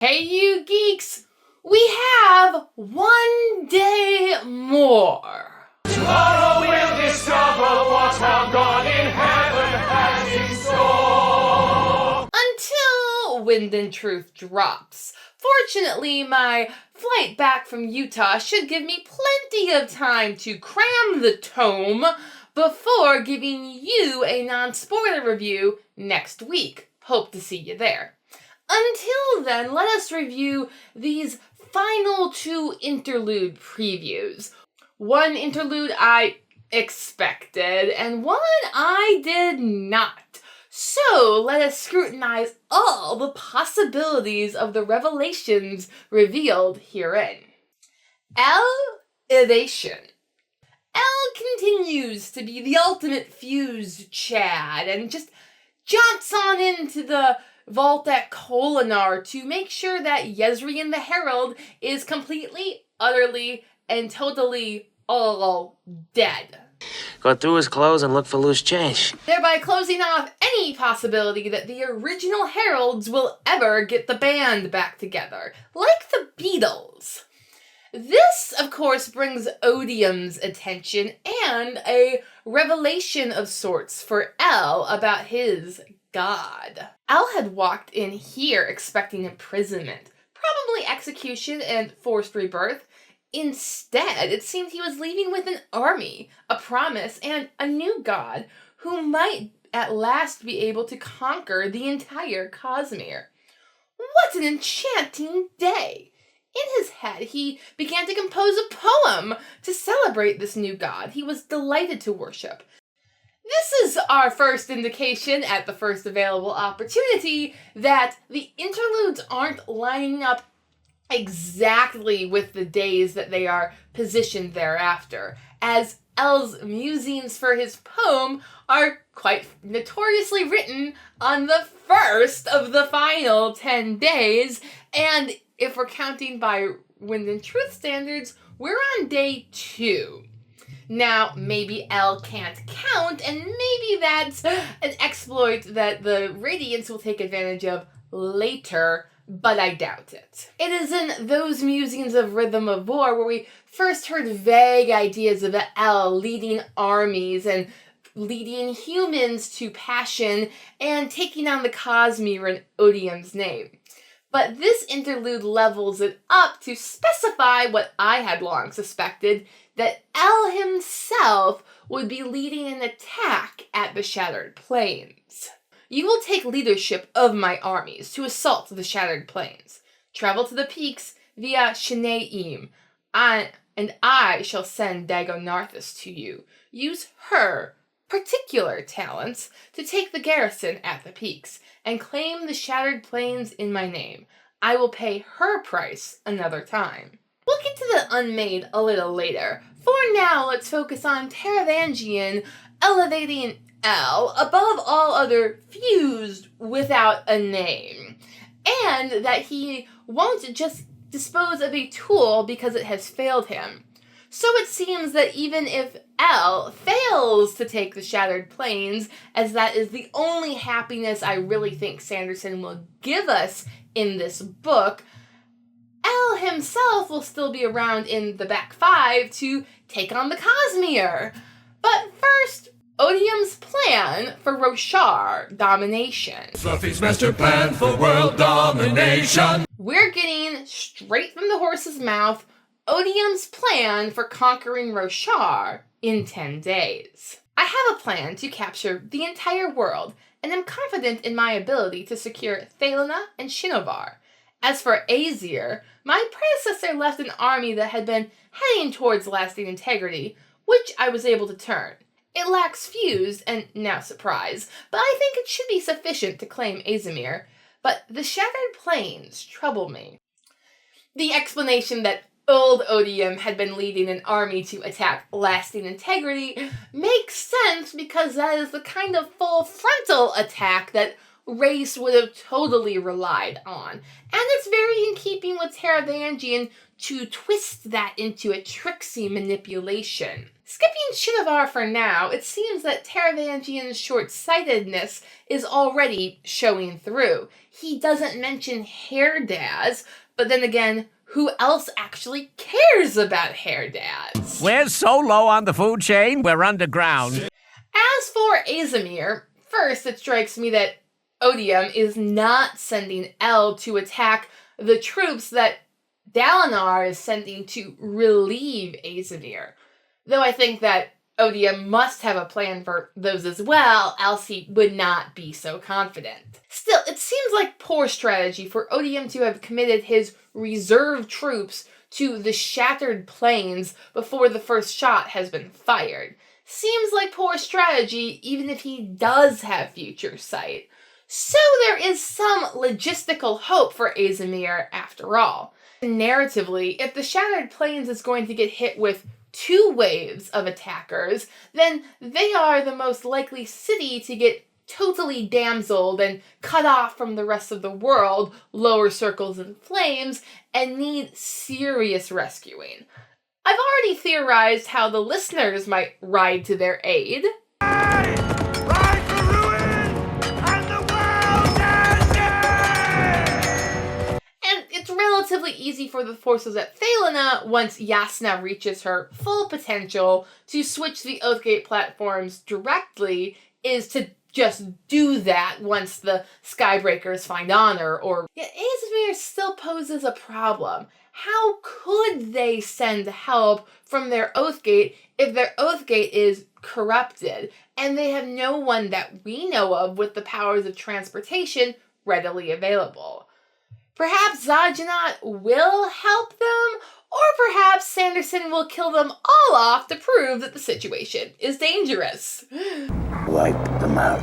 Hey you geeks, we have one day more. Tomorrow we'll discover what our God in heaven has in store. Until Wind and Truth drops. Fortunately, my flight back from Utah should give me plenty of time to cram the tome before giving you a non-spoiler review next week. Hope to see you there. Until then, let us review these final two interlude previews. One interlude I expected, and one I did not. So, let us scrutinize all the possibilities of the revelations revealed herein. Elevation. El continues to be the ultimate fused Chad, and just jaunts on into the vault at Kolinar to make sure that Yezrian the Herald is completely, utterly, and totally all dead. Go through his clothes and look for loose change. Thereby closing off any possibility that the original Heralds will ever get the band back together, like the Beatles. This, of course, brings Odium's attention and a revelation of sorts for El about his god. El had walked in here expecting imprisonment, probably execution and forced rebirth. Instead, it seemed he was leaving with an army, a promise, and a new god who might at last be able to conquer the entire cosmere. What an enchanting day! In his head, he began to compose a poem to celebrate this new god he was delighted to worship. This is our first indication, at the first available opportunity, that the interludes aren't lining up exactly with the days that they are positioned thereafter, as El's musings for his poem are quite notoriously written on the first of the final 10 days, and if we're counting by Wind and Truth standards, we're on day 2. Now, maybe El can't count, and maybe that's an exploit that the Radiants will take advantage of later, but I doubt it. It is in those musings of Rhythm of War where we first heard vague ideas of El leading armies and leading humans to passion and taking on the cosmere in Odium's name. But this interlude levels it up to specify what I had long suspected, that El himself would be leading an attack at the Shattered Plains. You will take leadership of my armies to assault the Shattered Plains. Travel to the peaks via Shanaim, and I shall send Dagonarthus to you. Use her particular talents to take the garrison at the peaks and claim the Shattered Plains in my name. I will pay her price another time. We'll get to the Unmade a little later. For now, let's focus on Taravangian elevating El above all other fused without a name, and that he won't just dispose of a tool because it has failed him. So it seems that even if El fails to take the Shattered Plains, as that is the only happiness I really think Sanderson will give us in this book, El himself will still be around in the back 5 to take on the cosmere. But first, Odium's plan for Roshar domination. Fluffy's master plan for world domination. We're getting, straight from the horse's mouth, Odium's plan for conquering Roshar in 10 days. I have a plan to capture the entire world, and am confident in my ability to secure Thelena and Shinovar. As for Azir, my predecessor left an army that had been heading towards lasting integrity, which I was able to turn. It lacks fuse, and now surprise, but I think it should be sufficient to claim Azimir. But the Shattered Plains trouble me. The explanation that old Odium had been leading an army to attack lasting integrity makes sense because that is the kind of full frontal attack that Race would have totally relied on. And it's very in keeping with Taravangian to twist that into a tricksy manipulation. Skipping Shinovar for now, it seems that Taravangian's short-sightedness is already showing through. He doesn't mention hair dads, but then again, who else actually cares about hair dads? We're so low on the food chain, we're underground. As for Azamir, first it strikes me that Odium is not sending L to attack the troops that Dalinar is sending to relieve Azamir. Though I think that Odium must have a plan for those as well, else he would not be so confident. Still, it seems like poor strategy for Odium to have committed his reserve troops to the shattered plains before the first shot has been fired. Seems like poor strategy even if he does have future sight. So there is some logistical hope for Azamir after all. Narratively, if the Shattered Plains is going to get hit with 2 waves of attackers, then they are the most likely city to get totally damseled and cut off from the rest of the world, lower circles in flames, and need serious rescuing. I've already theorized how the listeners might ride to their aid. Ride for ruin, and the world ends! And it's relatively easy for the forces at Thalena, once Yasna reaches her full potential, to switch the Oathgate platforms directly, is to just do that once the Skybreakers find honor, or... Yet Azamir still poses a problem. How could they send help from their Oathgate if their Oathgate is corrupted, and they have no one that we know of with the powers of transportation readily available? Perhaps Zajanot will help them, or perhaps Sanderson will kill them all off to prove that the situation is dangerous. Wipe them out.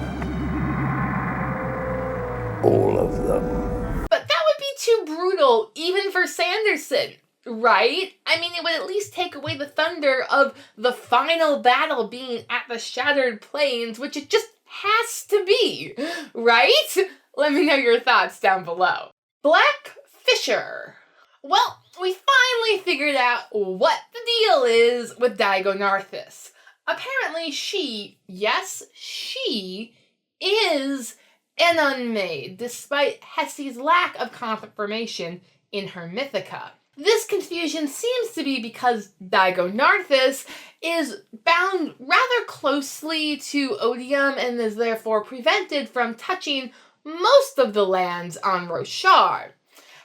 All of them. But that would be too brutal, even for Sanderson, right? I mean, it would at least take away the thunder of the final battle being at the Shattered Plains, which it just has to be, right? Let me know your thoughts down below. Black Fisher. Well, we finally figured out what the deal is with Daigo Narthis. Apparently she, yes, she, is an unmade, despite Hessi's lack of confirmation in her Mythica. This confusion seems to be because Daigo Narthis is bound rather closely to Odium and is therefore prevented from touching most of the lands on Roshar.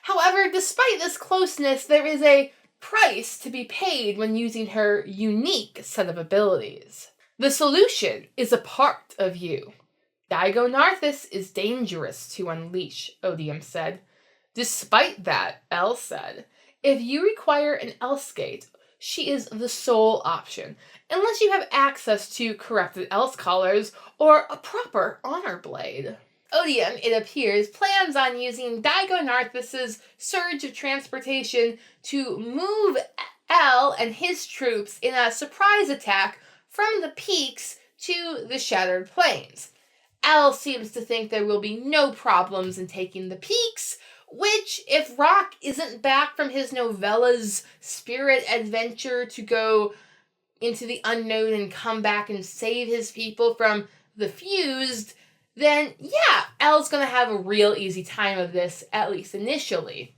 However, despite this closeness, there is a price to be paid when using her unique set of abilities. The solution is a part of you. Daigo Narthis is dangerous to unleash, Odium said. Despite that, El said, if you require an Elsgate, she is the sole option, unless you have access to corrupted Else Collars or a proper honor blade. Odium, it appears, plans on using Daigo Narthis' surge of transportation to move El and his troops in a surprise attack from the peaks to the Shattered Plains. El seems to think there will be no problems in taking the peaks, which, if Rock isn't back from his novella's spirit adventure to go into the unknown and come back and save his people from the Fused, then yeah, El's gonna have a real easy time of this, at least initially.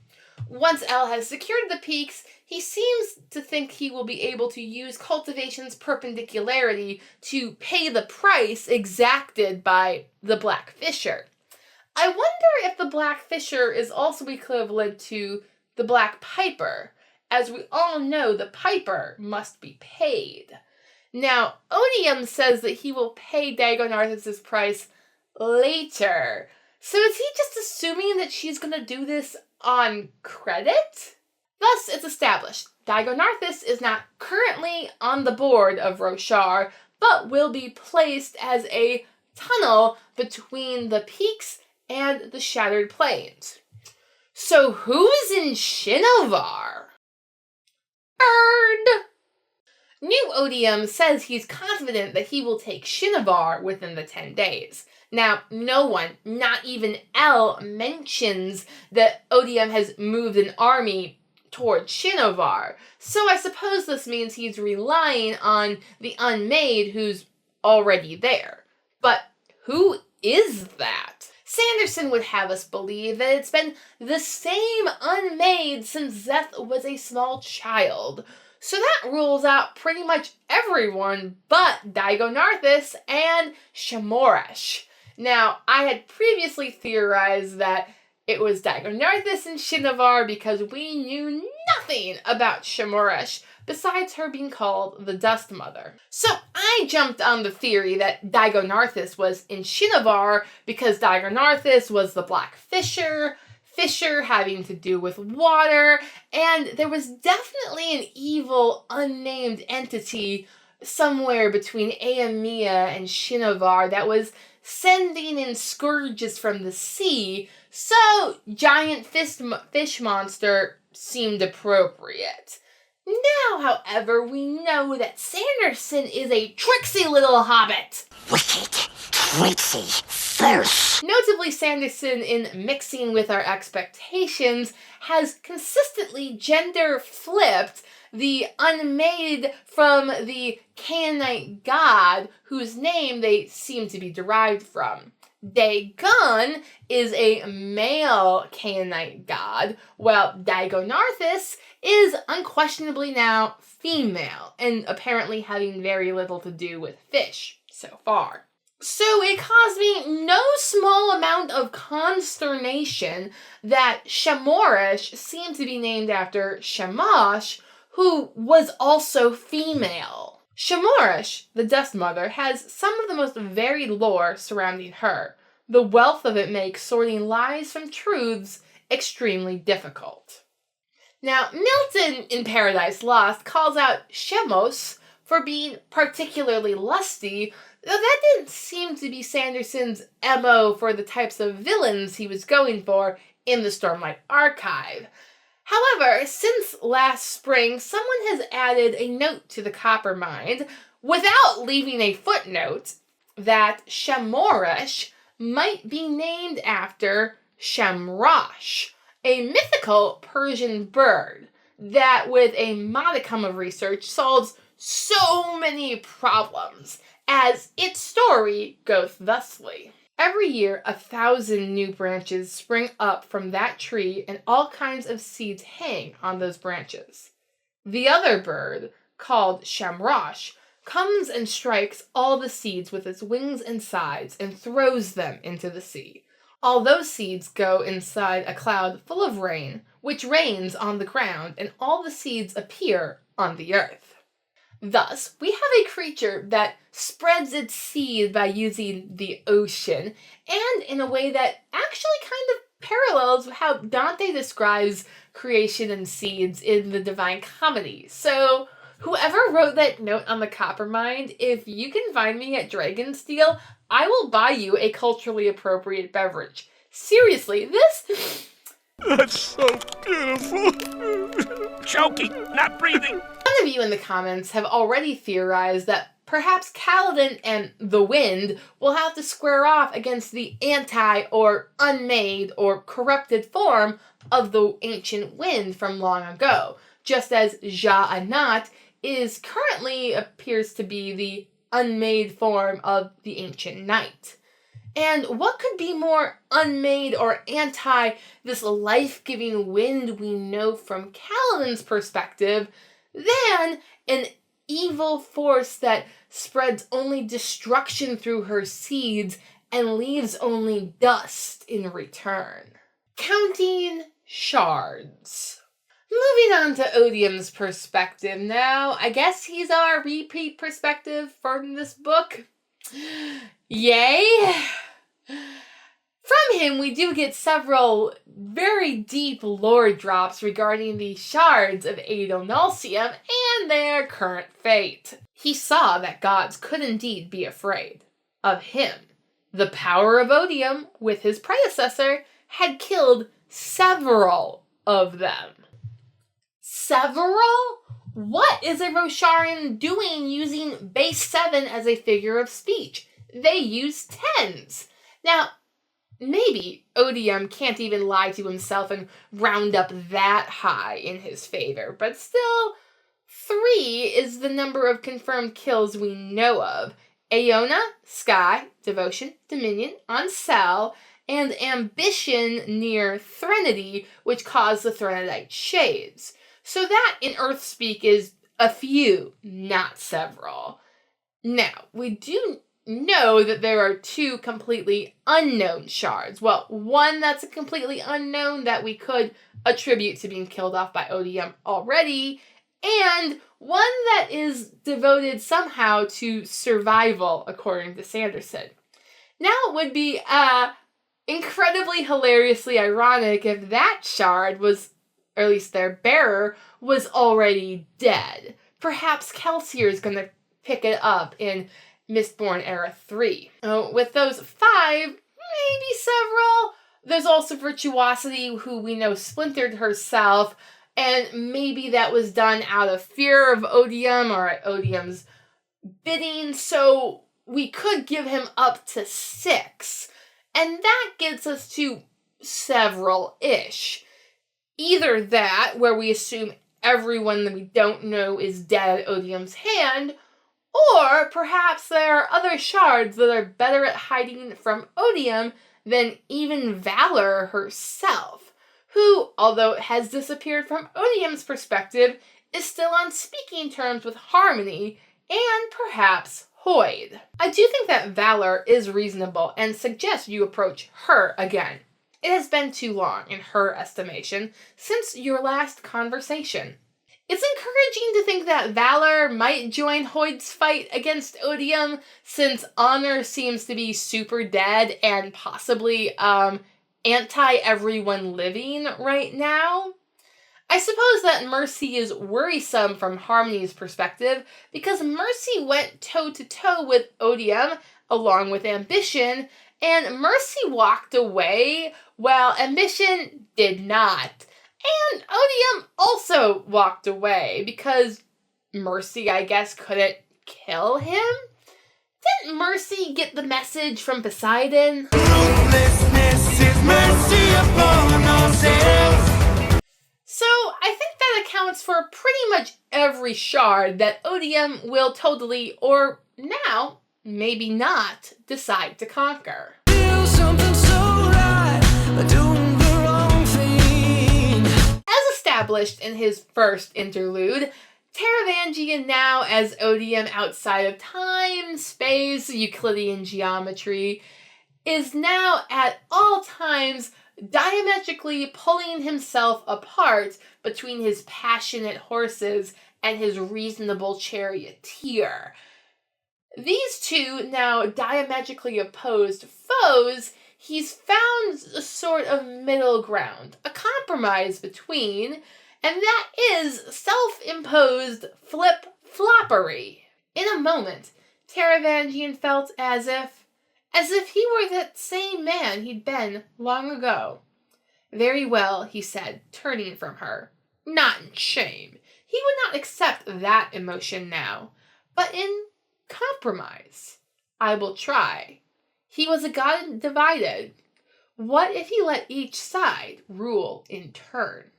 Once El has secured the peaks, he seems to think he will be able to use cultivation's perpendicularity to pay the price exacted by the Black Fisher. I wonder if the Black Fisher is also equivalent to the Black Piper. As we all know, the Piper must be paid. Now, Odium says that he will pay Daigo Narthis' price later. So is he just assuming that she's gonna do this on credit? Thus, it's established. Daigo Narthis is not currently on the board of Roshar, but will be placed as a tunnel between the peaks and the Shattered Plains. So who's in Shinovar? New Odium says he's confident that he will take Shinovar within the 10 days. Now, no one, not even El, mentions that Odium has moved an army toward Shinovar, so I suppose this means he's relying on the Unmade who's already there. But who is that? Sanderson would have us believe that it's been the same Unmade since Szeth was a small child. So that rules out pretty much everyone but Daigonarthis and Shamoresh. Now, I had previously theorized that it was Daigonarthis and Shinovar because we knew nothing about Shamoresh besides her being called the Dust Mother. So I jumped on the theory that Daigonarthis was in Shinovar because Daigonarthis was the Black Fisher having to do with water, and there was definitely an evil, unnamed entity somewhere between Aemia and Shinovar that was sending in scourges from the sea, so giant fish monster seemed appropriate. Now, however, we know that Sanderson is a tricksy little hobbit. Wicked, tricksy, fierce. Notably, Sanderson, in mixing with our expectations, has consistently gender-flipped the Unmade from the Canaanite god whose name they seem to be derived from. Dagon is a male Canaanite god, while Daigonarthis is unquestionably now female, and apparently having very little to do with fish so far. So it caused me no small amount of consternation that Shamoresh seemed to be named after Shamash, who was also female. Shamoresh, the Dust Mother, has some of the most varied lore surrounding her. The wealth of it makes sorting lies from truths extremely difficult. Now, Milton in Paradise Lost calls out Shemos for being particularly lusty, though that didn't seem to be Sanderson's MO for the types of villains he was going for in the Stormlight archive. However, since last spring, someone has added a note to the Coppermind, without leaving a footnote, that Shamoresh might be named after Shamrosh, a mythical Persian bird that, with a modicum of research, solves so many problems, as its story goes thusly. Every year, 1,000 new branches spring up from that tree, and all kinds of seeds hang on those branches. The other bird, called Shamrosh, comes and strikes all the seeds with its wings and sides and throws them into the sea. All those seeds go inside a cloud full of rain, which rains on the ground, and all the seeds appear on the earth. Thus, we have a creature that spreads its seed by using the ocean, and in a way that actually kind of parallels how Dante describes creation and seeds in the Divine Comedy. So, whoever wrote that note on the Coppermind, if you can find me at Dragonsteel, I will buy you a culturally appropriate beverage. Seriously, this... That's so beautiful. Choking, not breathing. One of you in the comments have already theorized that perhaps Kaladin and the Wind will have to square off against the anti or unmade or corrupted form of the ancient wind from long ago, just as Ja-Anat is currently appears to be the unmade form of the ancient night. And what could be more unmade or anti this life-giving wind we know from Kaladin's perspective than an evil force that spreads only destruction through her seeds and leaves only dust in return? Counting shards. Moving on to Odium's perspective now. I guess he's our repeat perspective from this book. Yay! From him, we do get several very deep lore drops regarding the shards of Adonalcium and their current fate. He saw that gods could indeed be afraid of him. The power of Odium, with his predecessor, had killed several of them. Several? What is a Rosharian doing using base 7 as a figure of speech? They use tens. Now, maybe Odium can't even lie to himself and round up that high in his favor, but still, 3 is the number of confirmed kills we know of. Aeona, Sky, Devotion, Dominion, on Cell, and Ambition near Threnody, which caused the Threnodite Shades. So that, in Earthspeak, is a few, not several. Now, we do know that there are 2 completely unknown shards. Well, one that's a completely unknown that we could attribute to being killed off by Odium already, and one that is devoted somehow to survival, according to Sanderson. Now it would be incredibly hilariously ironic if that shard was, or at least their bearer, was already dead. Perhaps Kelsier is going to pick it up in Mistborn Era 3. With those 5, maybe several. There's also Virtuosity, who we know splintered herself, and maybe that was done out of fear of Odium or at Odium's bidding, so we could give him up to 6. And that gets us to several-ish. Either that, where we assume everyone that we don't know is dead at Odium's hand, or perhaps there are other shards that are better at hiding from Odium than even Valor herself, who, although has disappeared from Odium's perspective, is still on speaking terms with Harmony and perhaps Hoyd. I do think that Valor is reasonable and suggest you approach her again. It has been too long, in her estimation, since your last conversation. It's encouraging to think that Valor might join Hoyd's fight against Odium, since Honor seems to be super dead and possibly, anti-everyone living right now. I suppose that Mercy is worrisome from Harmony's perspective, because Mercy went toe-to-toe with Odium, along with Ambition, and Mercy walked away, while Ambition did not. And Odium also walked away, because Mercy, I guess, couldn't kill him? Didn't Mercy get the message from Poseidon? Ruthlessness is mercy upon ourselves. So I think that accounts for pretty much every shard that Odium will totally, or now, maybe not, decide to conquer. Feel something so right, doing the wrong thing. As established in his first interlude, Taravangian now as Odium outside of time, space, Euclidean geometry, is now at all times diametrically pulling himself apart between his passionate horses and his reasonable charioteer. These 2 now diametrically opposed foes, he's found a sort of middle ground, a compromise between, and that is self-imposed flip-floppery. In a moment, Taravangian felt as if he were that same man he'd been long ago. Very well, he said, turning from her. Not in shame. He would not accept that emotion now, but in compromise. I will try. He was a god divided. What if he let each side rule in turn?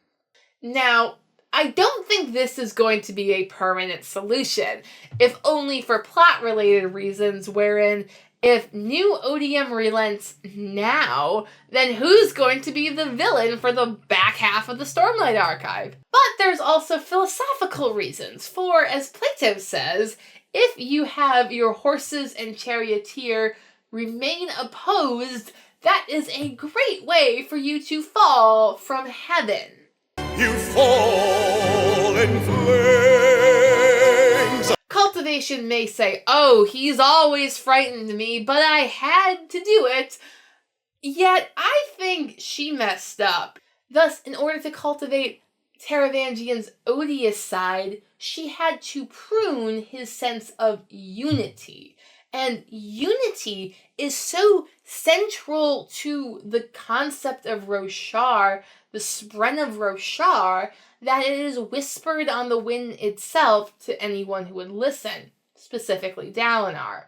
Now, I don't think this is going to be a permanent solution, if only for plot-related reasons, wherein if new Odium relents now, then who's going to be the villain for the back half of the Stormlight archive? But there's also philosophical reasons, for as Plato says, if you have your horses and charioteer remain opposed, that is a great way for you to fall from heaven. You fall in flames. Cultivation may say, oh, he's always frightened me, but I had to do it. Yet I think she messed up. Thus, in order to cultivate Taravangian's odious side, she had to prune his sense of unity. And unity is so central to the concept of Roshar, the Spren of Roshar, that it is whispered on the wind itself to anyone who would listen, specifically Dalinar.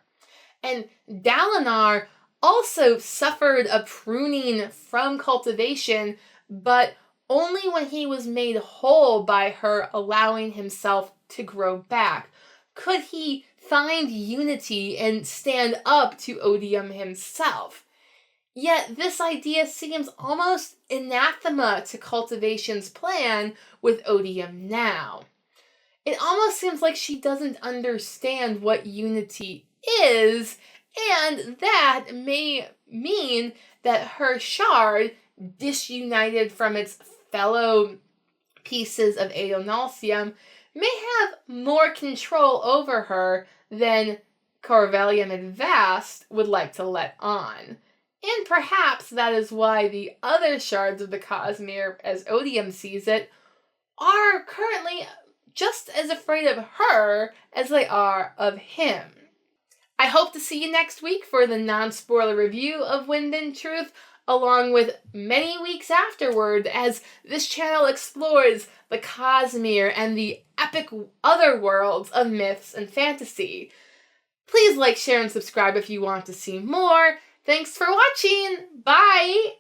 And Dalinar also suffered a pruning from cultivation, but only when he was made whole by her allowing himself to grow back could he find unity and stand up to Odium himself. Yet this idea seems almost anathema to cultivation's plan with Odium now. It almost seems like she doesn't understand what unity is, and that may mean that her shard, disunited from its fellow pieces of Aeonalcium, may have more control over her than Corvellium and Vast would like to let on. And perhaps that is why the other shards of the cosmere, as Odium sees it, are currently just as afraid of her as they are of him. I hope to see you next week for the non-spoiler review of Wind and Truth, along with many weeks afterward as this channel explores the cosmere and the epic other worlds of myths and fantasy. Please like, share, and subscribe if you want to see more. Thanks for watching! Bye!